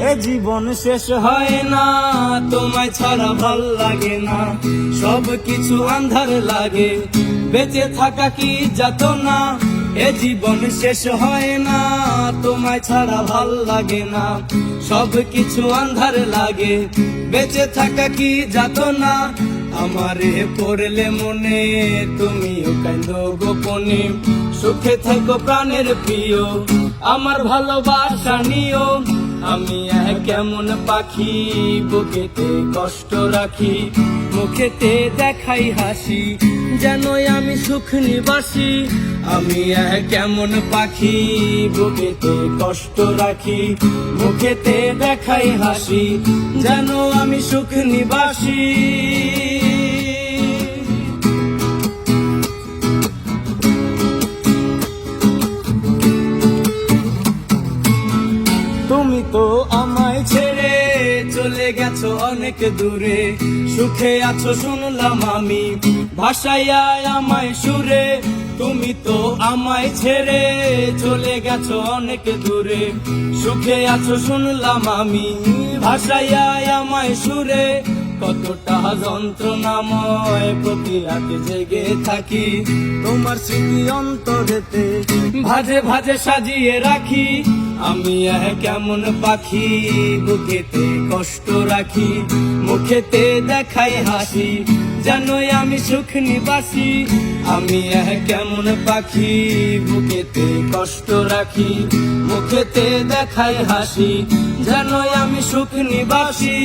এ জীবন শেষ হয় না, তোমায় ছাড়া ভাল লাগে না, সব কিছু আন্ধার লাগে, বেঁচে থাকা কি যাতনা। এ জীবন শেষ হয় না, তোমায় ছাড়া ভাল লাগে না, সব কিছু আন্ধার লাগে, বেঁচে থাকা কি যাতনা। আমারে পড়লে মনে তুমিও কাঁদো গোপনে, সুখে থেকো প্রাণের প্রিয়, আমার ভালোবাসা নিও। আমি এক কেমন পাখি, বুকেতে কষ্ট রাখি, মুখেতে দেখাই হাসি, যেন আমি সুখ নিবাসী। আমি এক কেমন পাখি, বুকেতে কষ্ট রাখি, মুখেতে দেখাই হাসি, যেন আমি সুখ নিবাসী। তুমি তো আমায় ছেড়ে চলে গেছো অনেক দূরে, সুখে আছো শুনলাম আমি, ভাষাইয়া আমায় সুরে। তুমি তো আমায় ছেড়ে চলে গেছো অনেক দূরে, সুখে আছো শুনলাম আমি, ভাষাইয়া আমায় সুরে। কতটা যন্ত্রণাময় প্রতি রাতে জেগে থাকি, তোমার স্মৃতি অন্তরেতে ভাজে ভাজে সাজিয়ে রাখি। আমি এক কেমন পাখি, বুকেতে কষ্ট রাখি, মুখেতে দেখাই হাসি, জানোই আমি সুখ নিবাসী। আমি এক কেমন পাখি, বুকেতে কষ্ট রাখি, মুখেতে দেখাই হাসি, জানোই আমি সুখ নিবাসী।